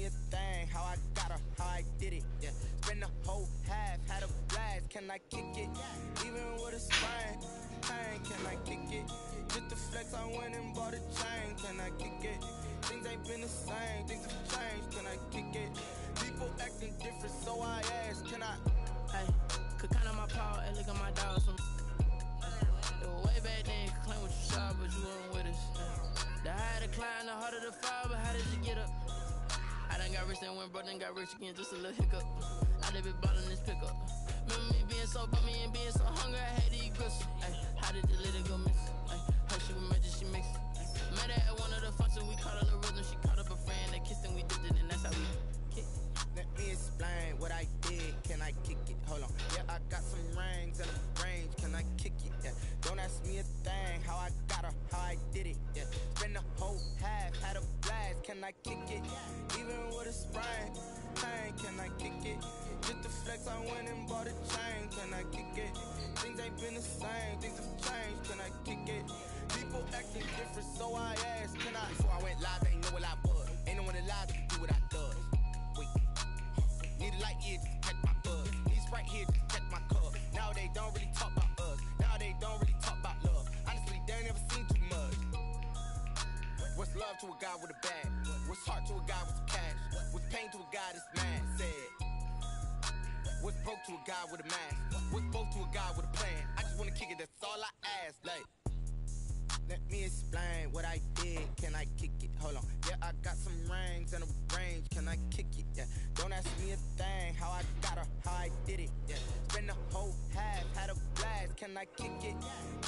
a thing, how I got her, how I did it, yeah. Spend the whole half, had a blast, can I kick it? Even with a sprain, pain, can I kick it? Just the flex, I went and bought a chain, can I kick it? Things ain't been the same, things have changed, can I kick it? People acting different, so I ask, can I? Hey, could count on my power and look at my dogs from it was way back then, you could claim what you saw, but you weren't with us. The higher the climb, the harder the fall, but how did you get up? I done got rich, then went broke, then got rich again, just a little hiccup. I done been ballin' this pickup. Remember me being so bummy and being so hungry, I had to eat gristle. Ay, how did the little go miss? Ay, her she was magic, she mixed. Met her at one of the functions, we caught her the rhythm, she caught up a friend, they kissed and we dipped it, and that's how we kicked. Let me explain what I did, can I kick it? Hold on, yeah, I got some rings and a range, can I kick it? Yeah, don't ask me a thing, how I got her, how I did it, yeah. Spend the whole half, had a blast, can I kick it? Even with a sprain, pain, can I kick it? Just the flex, I went and bought a chain, can I kick it? Things ain't been the same, things have changed, can I kick it? People acting different, so I asked, can I? Before I went live, they ain't know what I was. Ain't no one alive that can do what I does. Need a light here just to catch my buzz. Need Sprite here just to catch my cup. Now they don't really talk about us. Now they don't really talk about love. Honestly, they ain't never seen too much. What's love to a guy with a bag? What's heart to a guy with some cash? What's pain to a guy that's mad? Said. What's broke to a guy with a mask? What's both to a guy with a plan? I just wanna kick it, that's all I ask. Like, let me explain what I did, can I kick it? Hold on, yeah, I got some rings and a range, can I kick it? Yeah, don't ask me a thing, how I got her, how I did it? Yeah, spend the whole half, had a blast, can I kick it?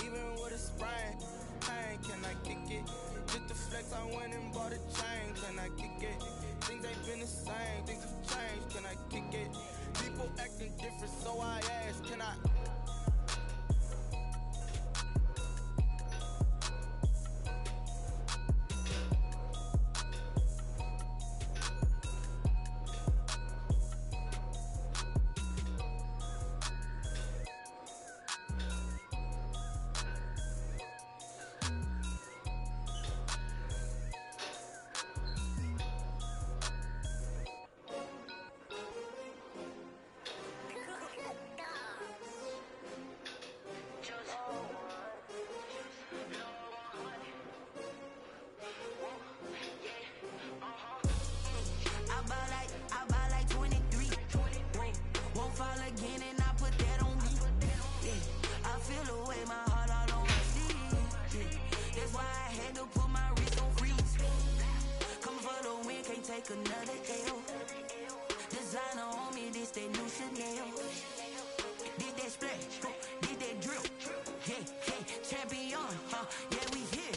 Even with a sprain, pain, can I kick it? Just the flex, I went and bought a chain, can I kick it? Things ain't been the same, things have changed, can I kick it? People acting different, so I ask, can I? Another L. Designer on me, this that new Chanel. Did that splash, did that drip. Yeah, champion, yeah, we here.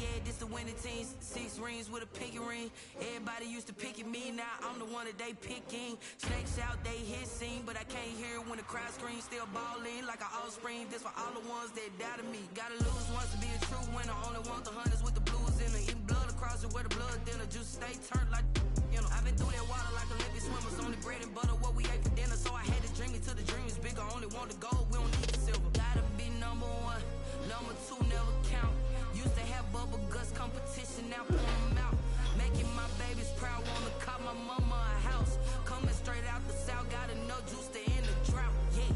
Yeah, this the winning team. 6 rings with a pinky ring. Everybody used to pick at me, now I'm the one that they picking. Snakes out, they hissing, but I can't hear when the crowd screams. Still balling like an offspring. This for all the ones that doubted me. Gotta lose once to be a true winner. Only want the hunters with the blues in it. Eating blood across it where the blood thinner. Juice stay turned like, you know. I've been through that water like Olympic swimmers. Only bread and butter, what we ate for dinner. So I had to dream it till the dream is bigger. Only want the gold, we don't need the silver. Gotta be number 1, number 2 never count. Used to have bubble guts competition, now pour them out. Making my babies proud, wanna call my mama a house. Coming straight out the south, gotta know juice to end the drought. Yeah,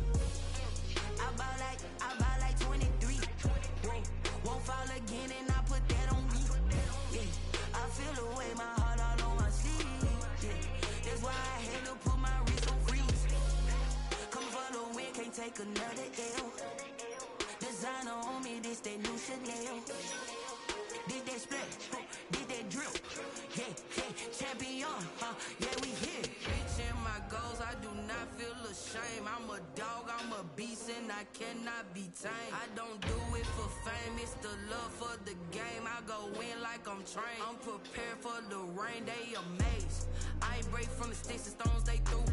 I buy like 23. Won't fall again, and I put that on me. Yeah, I feel the way, my heart all on my sleeve. Yeah, that's why I had to put my wrist on freeze. Come for the win, can't take another L. Designer on me, this that new Chanel. Did that splash, did that drip. Yeah, champion, yeah, we here. Reaching my goals, I do not feel ashamed. I'm a dog, I'm a beast, and I cannot be tamed. I don't do it for fame, it's the love for the game. I go in like I'm trained. I'm prepared for the rain, they amazed. I ain't break from the sticks and stones they threw.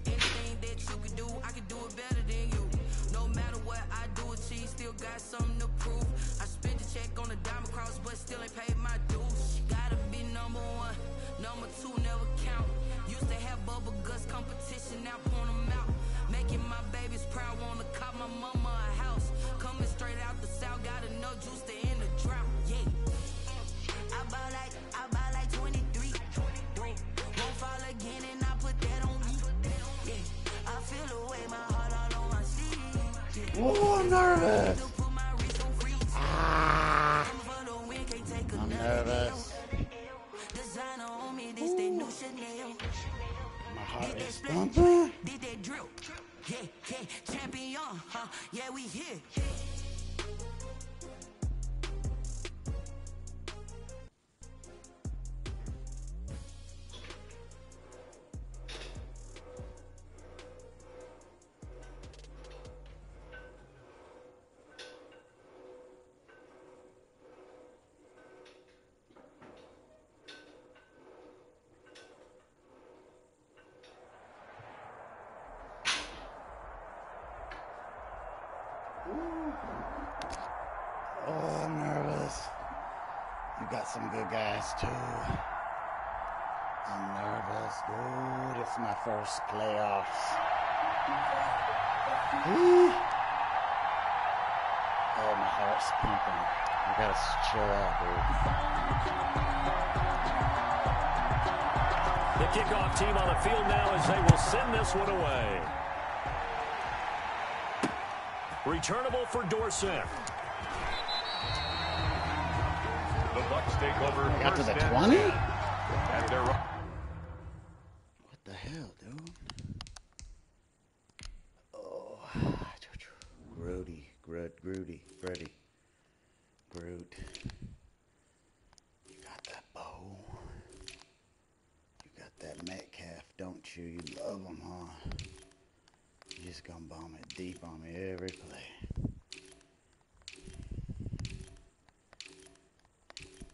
Anything that you can do, I can do it better than you. No matter what I do, achieve, still got something to prove. I spent the check on the diamond cross, but still ain't paid my dues. Gotta be number 1, number 2 never count. Used to have bubble guts competition, now point them out. Making my babies proud, wanna call my mama a house. Coming straight out the south, gotta know juice to end the drought. Yeah, I buy like 23. Won't fall Oh, I'm nervous. I'm nervous. My heart is pumping. Champion, yeah, we here. Oh, I'm nervous. You got some good guys too. I'm nervous. Ooh, this is my first playoffs. Ooh. Oh, my heart's pumping. I gotta chill out, dude. The kickoff team on the field now as they will send this one away. Returnable for Dorsett. The Bucs take over. Got to the 20? At their... What the hell, dude? Oh, Grody. Groot. You got that bow. You got that Metcalf, don't you? You love him, huh? You just gonna bomb it deep on me every play.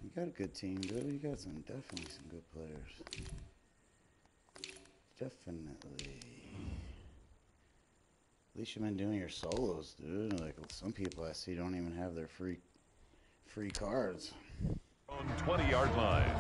You got a good team, dude. You got definitely some good players. Definitely. At least you've been doing your solos, dude. Like some people I see don't even have their free cards. On 20-yard line.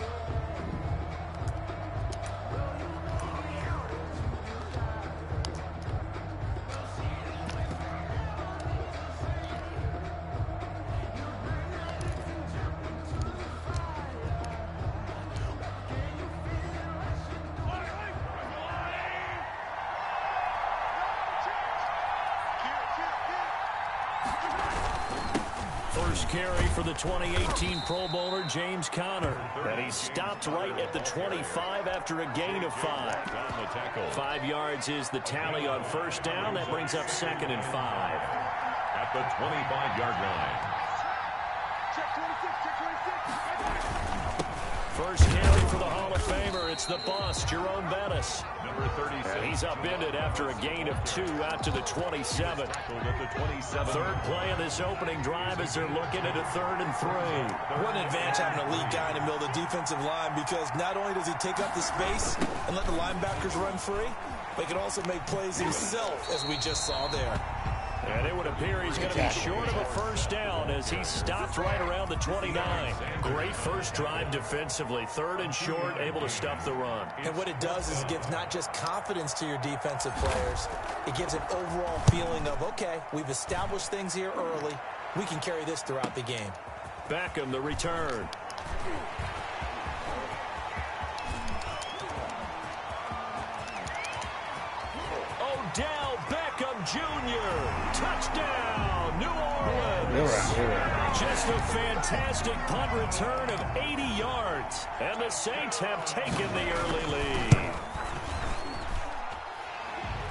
First carry for the 2018 Pro Bowler, James Conner. And he stopped right at the 25 after a gain of 5. 5 yards is the tally on first down. That brings up 2nd and 5. At the 25-yard line. First carry for the Hall of Famer. It's the boss, Jerome Bettis. Number 36. And he's upended after a gain of 2 out to the 27. Third play of this opening drive as they're looking at a 3rd and 3. What an advantage having a lead guy in the middle of the defensive line, because not only does he take up the space and let the linebackers run free, but he can also make plays himself, as we just saw there. And it would appear he's going to be short of a first down as he stopped right around the 29. Great first drive defensively. 3rd and short, able to stuff the run. And what it does is it gives not just confidence to your defensive players, it gives an overall feeling of, okay, we've established things here early. We can carry this throughout the game. Beckham, the return. Odell Beckham Jr. Touchdown, New Orleans. Just a fantastic punt return of 80 yards. And the Saints have taken the early lead.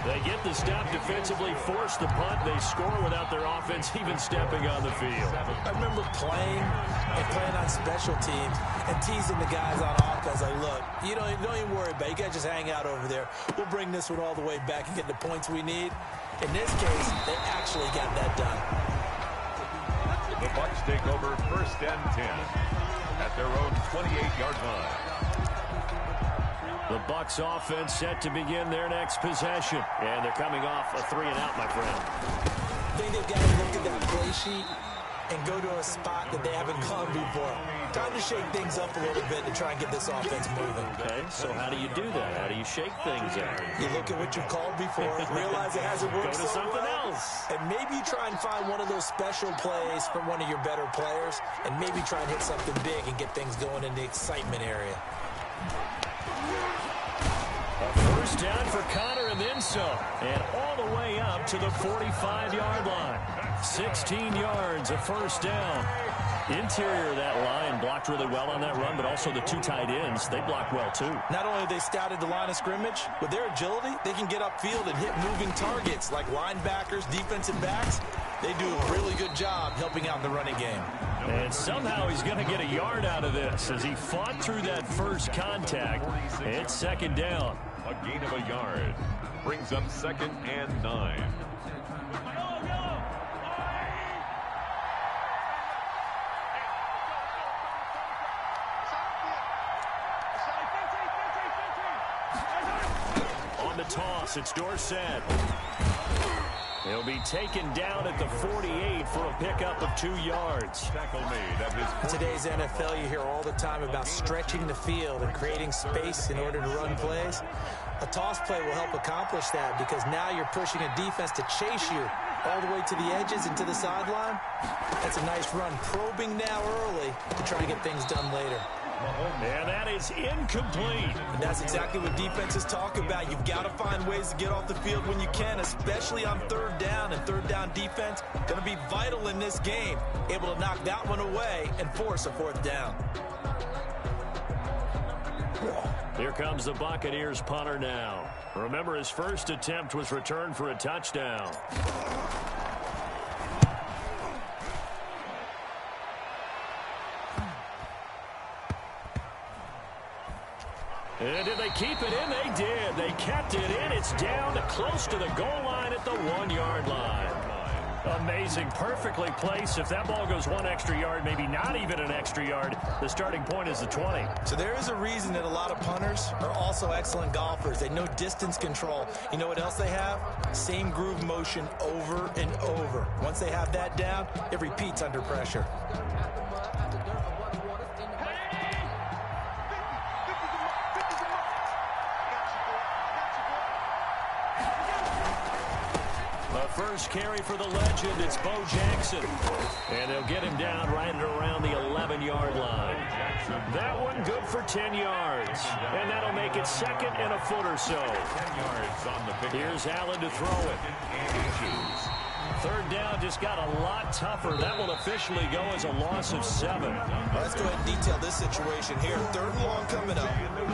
They get the stop defensively, force the punt. They score without their offense even stepping on the field. I remember playing on special teams and teasing the guys on offense. Like, look, you don't even worry about it. You guys just hang out over there. We'll bring this one all the way back and get the points we need. In this case, they actually got that done. The Bucs take over 1st and 10 at their own 28-yard line. The Bucs offense set to begin their next possession. And they're coming off a 3-and-out, my friend. I think they've got to look at that play sheet and go to a spot that they haven't gone before. Time to shake things up a little bit to try and get this offense moving. Okay, so how do you do that? How do you shake things up? You look at what you called before, realize it hasn't worked Go to so something well, else. and maybe try and find one of those special plays from one of your better players, and maybe try and hit something big and get things going in the excitement area. A first down for Connor and then some. And all the way up to the 45-yard line. 16 yards, a first down. Interior of that line blocked really well on that run, but also the two tight ends, they blocked well too. Not only have they scouted the line of scrimmage, with their agility, they can get upfield and hit moving targets like linebackers, defensive backs. They do a really good job helping out in the running game. And somehow he's going to get a yard out of this as he fought through that first contact. It's second down. A gain of a yard brings up 2nd and 9. On the toss, it's Dorsett. He'll be taken down at the 48 for a pickup of 2 yards. Tackle made at his In today's NFL, you hear all the time about stretching the field and creating space in order to run plays. A toss play will help accomplish that because now you're pushing a defense to chase you all the way to the edges and to the sideline. That's a nice run, probing now early to try to get things done later. And that is incomplete. And that's exactly what defenses talk about. You've got to find ways to get off the field when you can, especially on third down. And third down defense going to be vital in this game. Able to knock that one away and force a fourth down. Here comes the Buccaneers punter now. Remember, his first attempt was returned for a touchdown. And did they keep it in? They did. They kept it in. It's down to close to the goal line at the 1-yard line. Amazing. Perfectly placed. If that ball goes 1 extra yard, maybe not even an extra yard, the starting point is the 20. So there is a reason that a lot of punters are also excellent golfers. They know distance control. You know what else they have? Same groove motion over and over. Once they have that down, it repeats under pressure. First carry for the legend, it's Bo Jackson. And they'll get him down right at around the 11-yard line. That one good for 10 yards. And that'll make it 2nd and a foot or so. Here's Allen to throw it. Third down just got a lot tougher. That will officially go as a loss of 7. Let's go ahead and detail this situation here. 3rd and long coming up.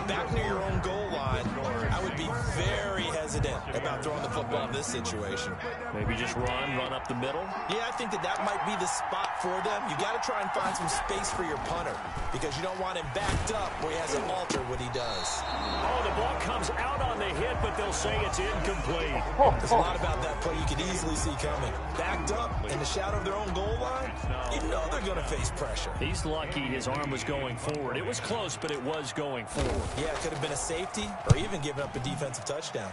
Back near your own goal line. I would be very hesitant about throwing the football in this situation. Maybe just run up the middle? Yeah, I think that might be the spot for them. You got to try and find some space for your punter because you don't want him backed up where he has to alter what he does. Oh, the ball comes out on the hit, but they'll say it's incomplete. There's a lot about that play you could easily see coming. Backed up in the shadow of their own goal line, you know they're going to face pressure. He's lucky his arm was going forward. It was close, but it was going forward. Yeah, it could have been a safety or even given up a defensive touchdown.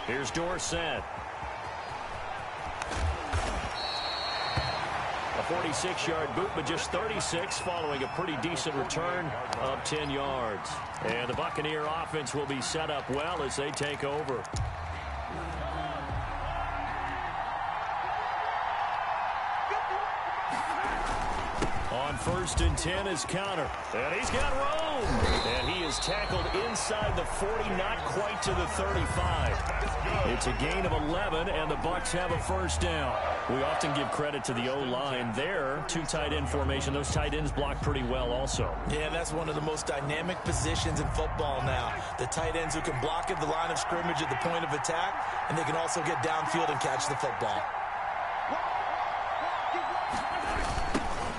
Here's Dorsett. A 46-yard boot, but just 36 following a pretty decent return of 10 yards. And the Buccaneer offense will be set up well as they take over. On 1st and 10 is Connor. And he's got room. And he is tackled inside the 40, not quite to the 35. It's a gain of 11, and the Bucs have a first down. We often give credit to the O-line there. 2 tight end formation. Those tight ends block pretty well also. Yeah, that's one of the most dynamic positions in football now. The tight ends who can block at the line of scrimmage at the point of attack, and they can also get downfield and catch the football.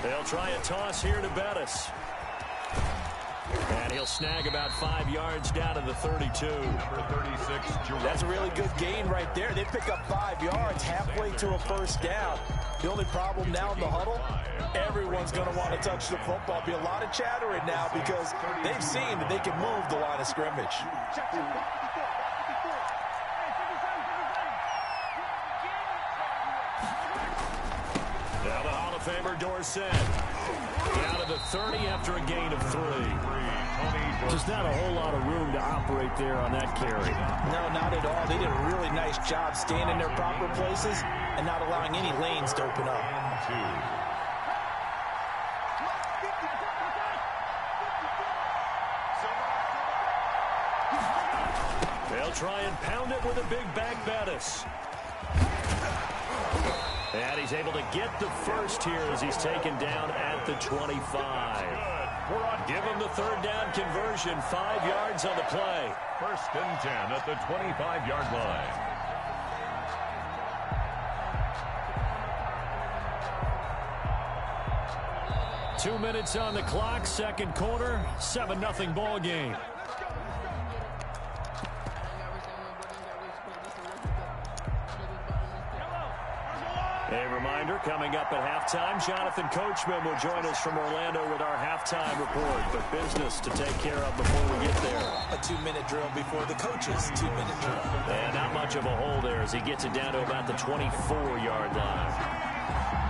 They'll try a toss here to Bettis. And he'll snag about 5 yards down to the 32. Number 36, That's a really good gain right there. They pick up 5 yards halfway to a first down. The only problem now in the huddle, everyone's going to want to touch the football. Be a lot of chattering now because they've seen that they can move the line of scrimmage. Now the Hall of Famer Dorsett. Down to the 30 after a gain of 3. Just not a whole lot of room to operate there on that carry. No, not at all. They did a really nice job staying in their proper places and not allowing any lanes to open up. try and pound it with a big back Bettis. And he's able to get the first here as he's taken down at the 25. Give him the third down conversion, 5 yards on the play. 1st and 10 at the 25-yard line. Two minutes on the clock, second quarter, 7-0 ball game. A reminder, coming up at halftime, Jonathan Coachman will join us from Orlando with our halftime report. But business to take care of before we get there. A 2-minute drill before the coaches' 2-minute drill. And not much of a hole there as he gets it down to about the 24-yard line.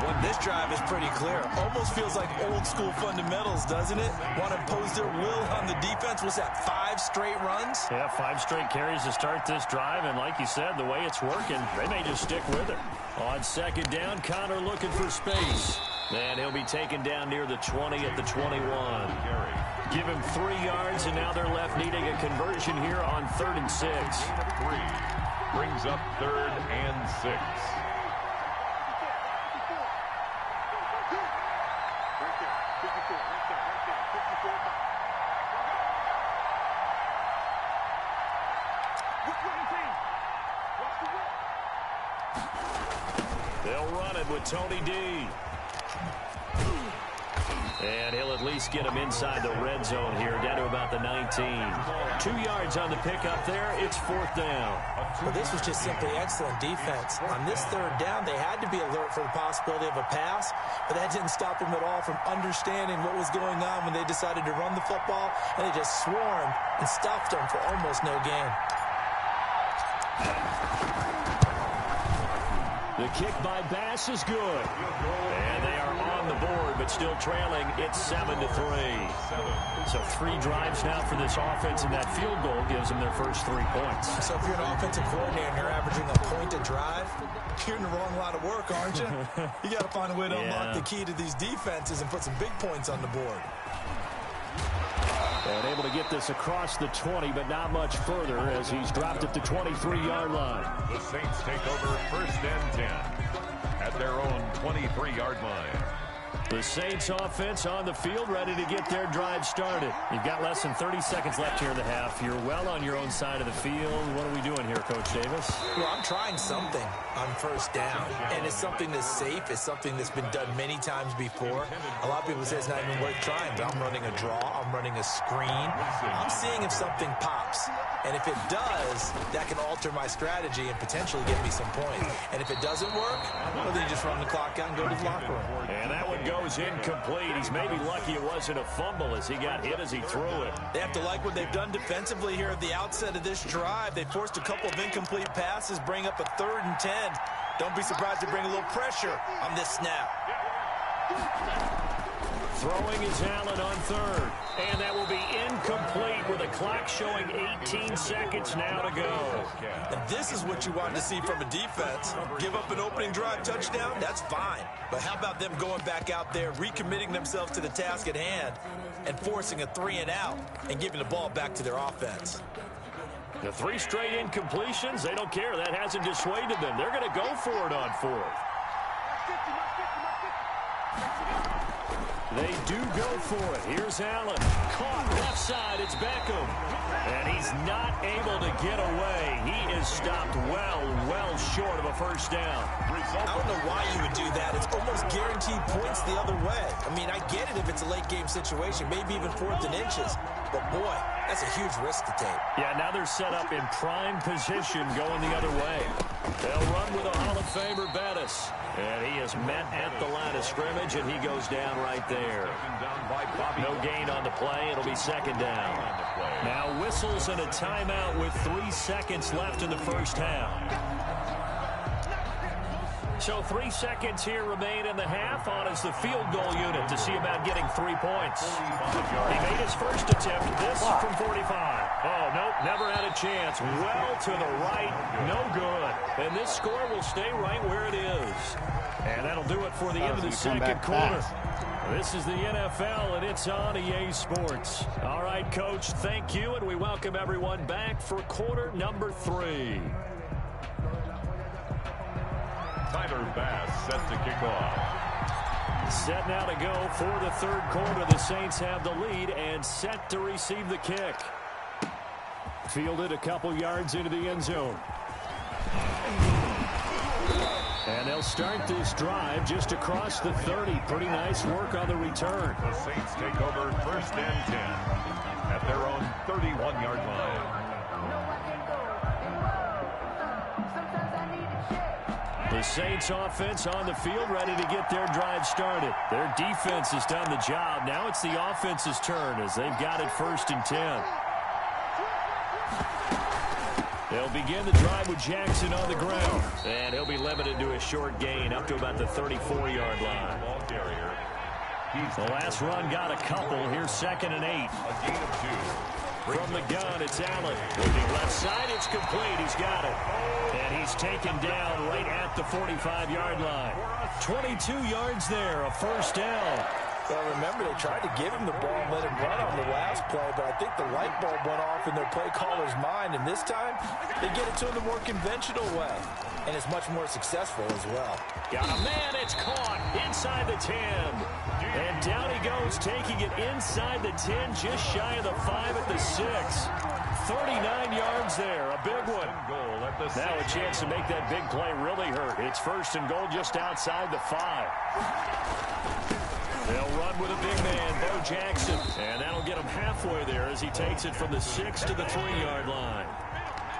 Well, this drive is pretty clear. Almost feels like old school fundamentals, doesn't it? Want to impose their will on the defense. Was that 5 straight runs? Yeah, 5 straight carries to start this drive. And like you said, the way it's working, they may just stick with it. On second down, Connor looking for space. And he'll be taken down near the 20 at the 21. Give him 3 yards, and now they're left needing a conversion here on 3rd and 6. 3 brings up 3rd and 6. They'll run it with Tony D. And he'll at least get him inside the red zone here, down to about the 19. 2 yards on the pickup there. It's 4th down. Well, this was just simply excellent defense. On this 3rd down, they had to be alert for the possibility of a pass, but that didn't stop them at all from understanding what was going on when they decided to run the football, and they just swarmed and stuffed them for almost no gain. The kick by Bass is good. And they are on the board, but still trailing. It's 7-3. So 3 drives now for this offense, and that field goal gives them their first 3 points. So if you're an offensive coordinator and you're averaging a point a drive, you're in the wrong line of work, aren't you? You got to find a way to unlock the key to these defenses and put some big points on the board. And able to get this across the 20, but not much further as he's dropped at the 23-yard line. The Saints take over 1st and 10 at their own 23-yard line. The Saints offense on the field, ready to get their drive started. You've got less than 30 seconds left here in the half. You're well on your own side of the field. What are we doing here, Coach Davis? Well, I'm trying something on 1st down, and it's something that's safe. It's something that's been done many times before. A lot of people say it's not even worth trying, but I'm running a draw. I'm running a screen. I'm seeing if something pops, and if it does, that can alter my strategy and potentially get me some points. And if it doesn't work, well, then you just run the clock out and go to the locker room. And that one goes incomplete. He's maybe lucky it wasn't a fumble as he got hit as he threw it. They have to like what they've done defensively here at the outset of this drive. They forced a couple of incomplete passes, bring up a 3rd and 10. Don't be surprised to bring a little pressure on this snap. Throwing is Allen on 3rd. And that will be incomplete with a clock showing 18 seconds now to go. And this is what you want to see from a defense. Give up an opening drive touchdown, that's fine. But how about them going back out there, recommitting themselves to the task at hand, and forcing a 3 and out, and giving the ball back to their offense. The 3 straight incompletions, they don't care. That hasn't dissuaded them. They're going to go for it on 4th. They do go for it. Here's Allen. Caught left side. It's Beckham. And he's not able to get away. He is stopped well short of a 1st down. I don't know why you would do that. It's almost guaranteed points the other way. I mean, I get it if it's a late game situation, maybe even 4th and inches. But, boy, that's a huge risk to take. Yeah, now they're set up in prime position going the other way. They'll run with a Hall of Famer, Bettis. And he is met at the line of scrimmage, and he goes down right there. No gain on the play. It'll be 2nd down. Now whistles and a timeout with 3 seconds left in the 1st half. So 3 seconds here remain in the half. On is the field goal unit to see about getting 3 points. He made his first attempt. This from 45. Oh, nope, never had a chance. Well to the right, no good. And this score will stay right where it is. And that'll do it for the end of the second quarter. This is the NFL, and it's on EA Sports. All right, Coach, thank you, and we welcome everyone back for quarter number 3. Tyler Bass set to kick off. Set now to go for the third quarter. The Saints have the lead and set to receive the kick. Fielded a couple yards into the end zone. And they'll start this drive just across the 30. Pretty nice work on the return. The Saints take over first and 10 at their own 31-yard line. The Saints offense on the field, ready to get their drive started. Their defense has done the job. Now it's the offense's turn as they've got it first and 10. They'll begin the drive with Jackson on the ground. And he'll be limited to a short gain up to about the 34-yard line. The last run got a couple. Here's 2nd and 8. A gain of 2. From the gun, it's Allen. Looking left side, it's complete. He's got it. And he's taken down right at the 45-yard line. 22 yards there, a first down. Well, remember, they tried to give him the ball and let him run on the last play, but I think the light bulb went off in their play caller's mind, and this time they get it to him the more conventional way, and it's much more successful as well. Got a man, it's caught inside the 10. And down he goes, taking it inside the 10, just shy of the 5 at the 6. 39 yards there, a big one. Now a chance to make that big play really hurt. It's 1st and goal just outside the 5. They'll run with a big man, Bo Jackson, and that'll get him halfway there as he takes it from the 6 to the 3-yard line.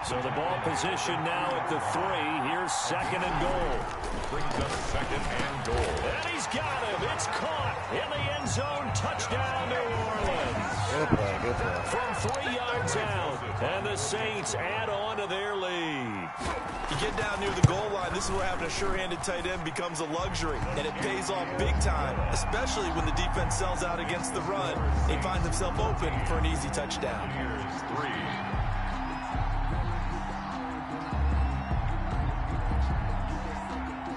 So the ball position now at the 3. Here's 2nd and goal. Brings up 2nd and goal. And he's got him. It's caught in the end zone. Touchdown, New Orleans. Good play, good play. From 3 yards out, and the Saints add on to their lead. You get down near the goal line, this is where having a sure-handed tight end becomes a luxury, and it pays off big time, especially when the defense sells out against the run. He finds himself open for an easy touchdown. Here's 3.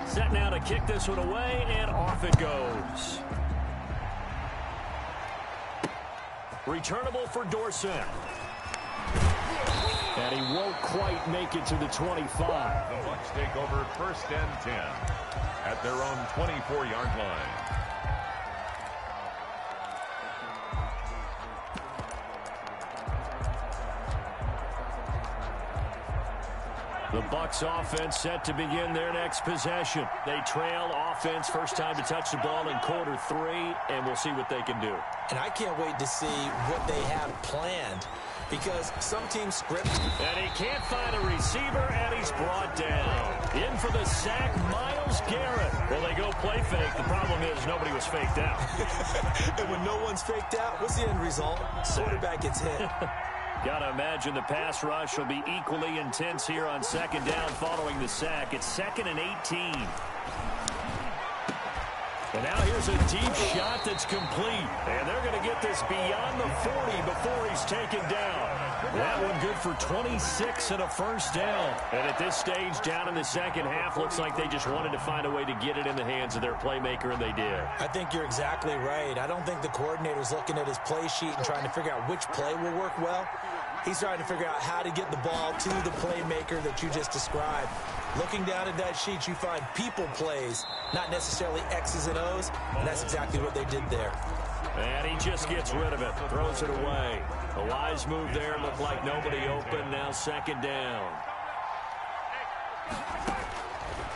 Set now to kick this one away, and off it goes. Returnable for Dorsett. And he won't quite make it to the 25. The Bucs take over first and 10 at their own 24-yard line. The Bucs offense set to begin their next possession. They trail offense, first time to touch the ball in quarter 3, and we'll see what they can do. And I can't wait to see what they have planned, because some teams script. And he can't find a receiver, and he's brought down. In for the sack, Myles Garrett. Well, they go play fake. The problem is nobody was faked out. And when no one's faked out, what's the end result? Quarterback gets hit. Got to imagine the pass rush will be equally intense here on 2nd down following the sack. It's 2nd and 18. And now here's a deep shot that's complete. And they're going to get this beyond the 40 before he's taken down. That one good for 26 and a first down. And at this stage, down in the second half, looks like they just wanted to find a way to get it in the hands of their playmaker, and they did. I think you're exactly right. I don't think the coordinator's looking at his play sheet and trying to figure out which play will work well. He's trying to figure out how to get the ball to the playmaker that you just described. Looking down at that sheet, you find people plays, not necessarily X's and O's, and that's exactly what they did there. And he just gets rid of it, throws it away. A wise move there, looked like nobody open, now 2nd down.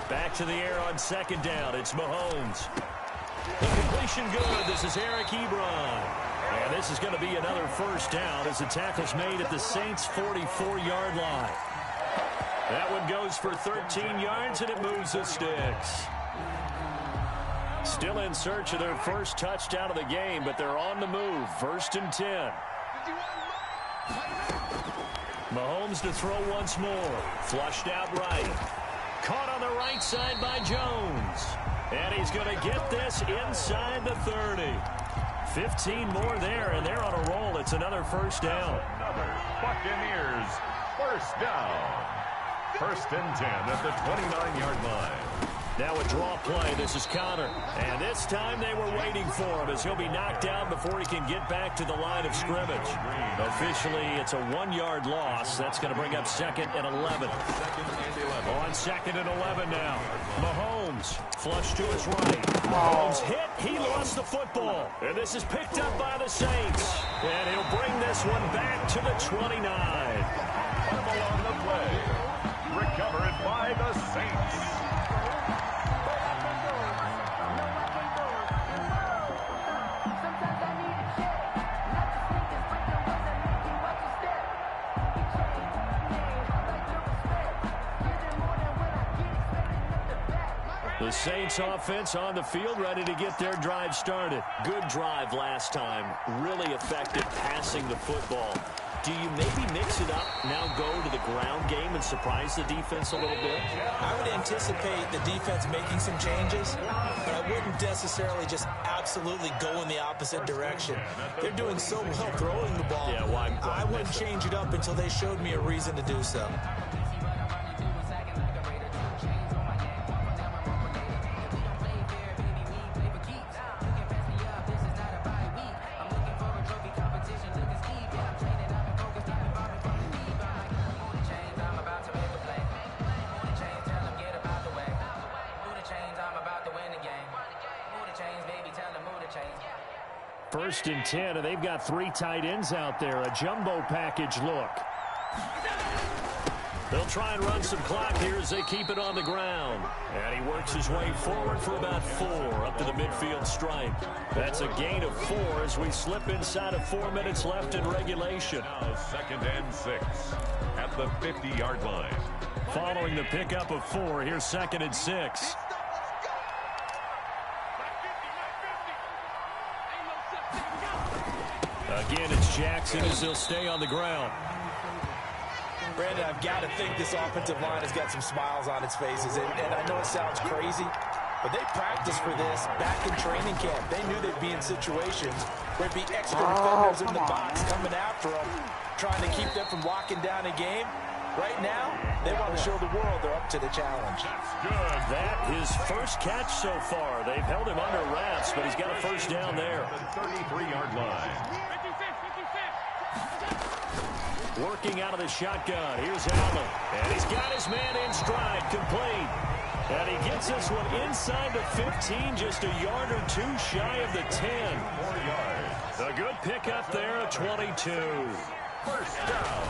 Back to the air on 2nd down, it's Mahomes. The completion good, this is Eric Ebron. And this is going to be another first down as the tackle's made at the Saints' 44-yard line. That one goes for 13 yards, and it moves the sticks. Still in search of their first touchdown of the game, but they're on the move. 1st and 10. Mahomes to throw once more. Flushed out right. Caught on the right side by Jones. And he's going to get this inside the 30. 15 more there, and they're on a roll. It's another first down. Another Buccaneers first down. 1st and 10 at the 29-yard line. Now a draw play. This is Connor. And this time they were waiting for him as he'll be knocked down before he can get back to the line of scrimmage. Officially, it's a 1-yard loss. That's going to bring up 2nd and 11. On 2nd and 11 now. Mahomes flush to his right. Mahomes hit. He lost the football. And this is picked up by the Saints. And he'll bring this one back to the 29. Fumble on the play. Recovered by the Saints. The Saints offense on the field, ready to get their drive started. Good drive last time. Really effective passing the football. Do you maybe mix it up, now go to the ground game and surprise the defense a little bit? I would anticipate the defense making some changes, but I wouldn't necessarily just absolutely go in the opposite direction. They're doing so well throwing the ball. Yeah, why I wouldn't change it up until they showed me a reason to do so. First and 10, and they've got 3 tight ends out there. A jumbo package look. They'll try and run some clock here as they keep it on the ground. And he works his way forward for about 4 up to the midfield stripe. That's a gain of 4 as we slip inside of 4 minutes left in regulation. Now 2nd and 6 at the 50-yard line. Following the pickup of 4, here's 2nd and 6. Again, it's Jackson as he'll stay on the ground. Brandon, I've got to think this offensive line has got some smiles on its faces. And I know it sounds crazy, but they practiced for this back in training camp. They knew they'd be in situations where there'd be extra defenders in the box coming after them, trying to keep them from locking down a game. Right now, they want to show the world they're up to the challenge. That's good. That his first catch so far. They've held him under wraps, but he's got a first down there. The 33-yard line. Working out of the shotgun. Here's Allen. And he's got his man in stride, complete. And he gets this one inside the 15, just a yard or 2 shy of the 10. 4 yards. A good pickup there at 22. First down.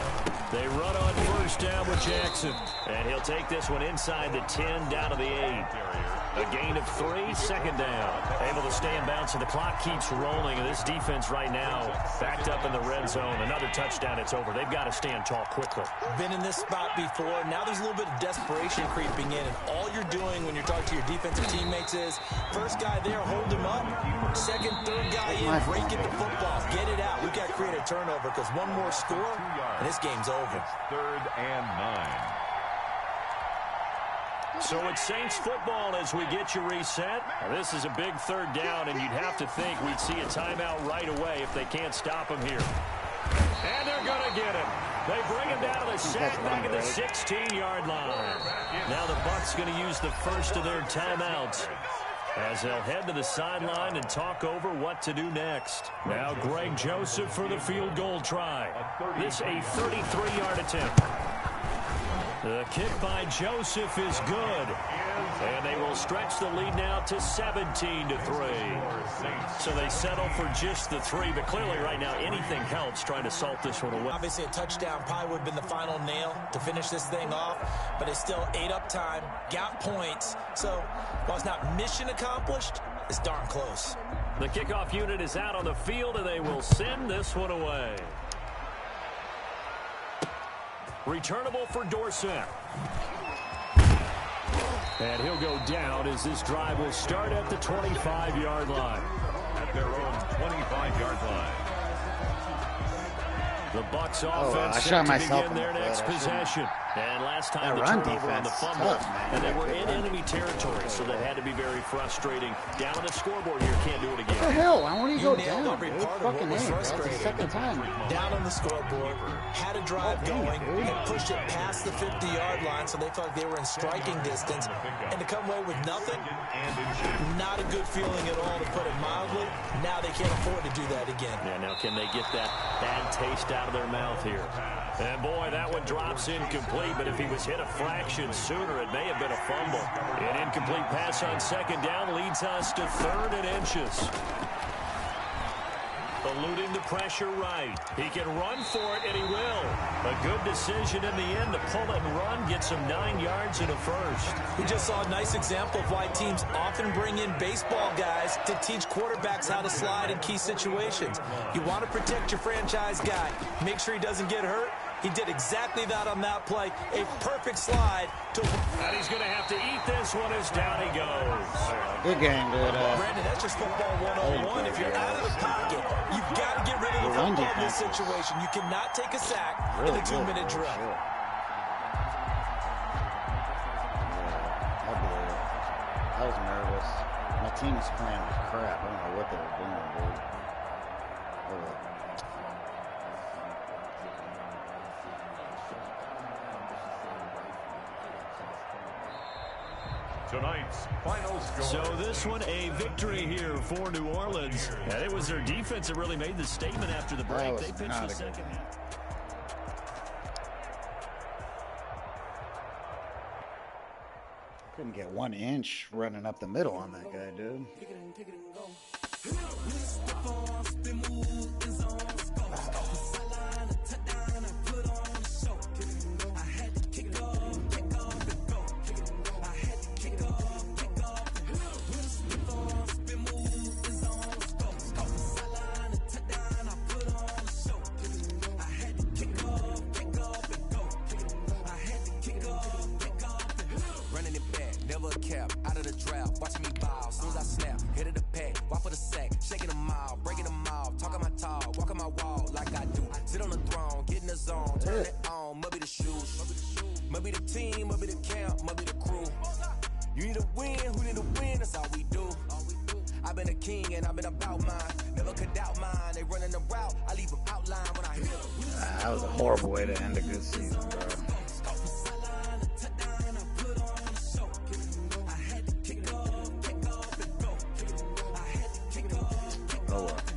They run on first down with Jackson. And he'll take this one inside the 10, down to the 8. A gain of 3, 2nd down. Able to stay in bounds, and the clock keeps rolling. And this defense right now backed up in the red zone. Another touchdown, it's over. They've got to stand tall quickly. Been in this spot before. Now there's a little bit of desperation creeping in. And all you're doing when you're talking to your defensive teammates is, first guy there, hold him up. Second, third guy in, break it the football. Get it out. We've got to create a turnover because one more score, and this game's over. 3rd and 9. So it's Saints football as we get you reset. Now, this is a big 3rd down, and you'd have to think we'd see a timeout right away if they can't stop him here. And they're going to get him. They bring him down to the sack back at the 16-yard line. Now the Bucs going to use the first of their timeouts as they'll head to the sideline and talk over what to do next. Now Greg Joseph for the field goal try. This a 33-yard attempt. The kick by Joseph is good. And they will stretch the lead now to 17-3. So they settle for just the 3, but clearly right now anything helps trying to salt this one away. Obviously a touchdown probably would have been the final nail to finish this thing off, but it's still 8 up time, got points. So while it's not mission accomplished, it's darn close. The kickoff unit is out on the field, and they will send this one away. Returnable for Dorsett. And he'll go down as this drive will start at the 25-yard line. At their own 25-yard line. The Bucs I offense shot set to myself begin in the their foot. next possession. And last time the run turnover on the defense is fumble, tough, man. and they were Good in run. enemy territory, so that had to be very frustrating. Down on the scoreboard here, can't do it again. What the hell? Why won't he go nailed down, every dude? part of what Fucking was A. That's the frustrating. second time. Down on the scoreboard, had a drive dang it, going, dude. and pushed it past the 50-yard line, so they felt like they were in striking distance. And to come away with nothing, not a good feeling at all, to put it mildly. Now they can't afford to do that again. Yeah, now can they get that bad taste out of their mouth here? And boy, that one drops incomplete, but if he was hit a fraction sooner, it may have been a fumble. An incomplete pass on second down leads us to 3rd and inches. Eluding the pressure right. He can run for it, and he will. A good decision in the end to pull it and run, gets him 9 yards and a first. We just saw a nice example of why teams often bring in baseball guys to teach quarterbacks how to slide in key situations. You want to protect your franchise guy. Make sure he doesn't get hurt. He did exactly that on that play. A perfect slide. And he's going to have to eat this one as down he goes. Good game, dude. Brandon, that's just football 101. If you're out of the pocket, you've got to get rid of the football in this situation. You cannot take a sack in a 2-minute drill. I was nervous. My team was playing like crap. I don't know what they were doing, dude. Tonight's final score. So this one, a victory here for New Orleans. And it was their defense that really made the statement after the break. They pitched the second half. Couldn't get 1 inch running up the middle on that guy, dude. Out of the drought, watching me ball. Soon as I snap, hit of the pack, walk for the sack, shaking them all, breaking them off, talking my talk, walking my wall like I do. Sit on the throne, get in the zone, turn it on, must be the shoes, must be the team, must be the camp, must be the crew. You need to win, who need to win? That's all we do. I've been a king and I've been about mine. Never could doubt mine. They running the route, I leave them outline when I hit them. That was a horrible way to end a good season, bro. Oh well.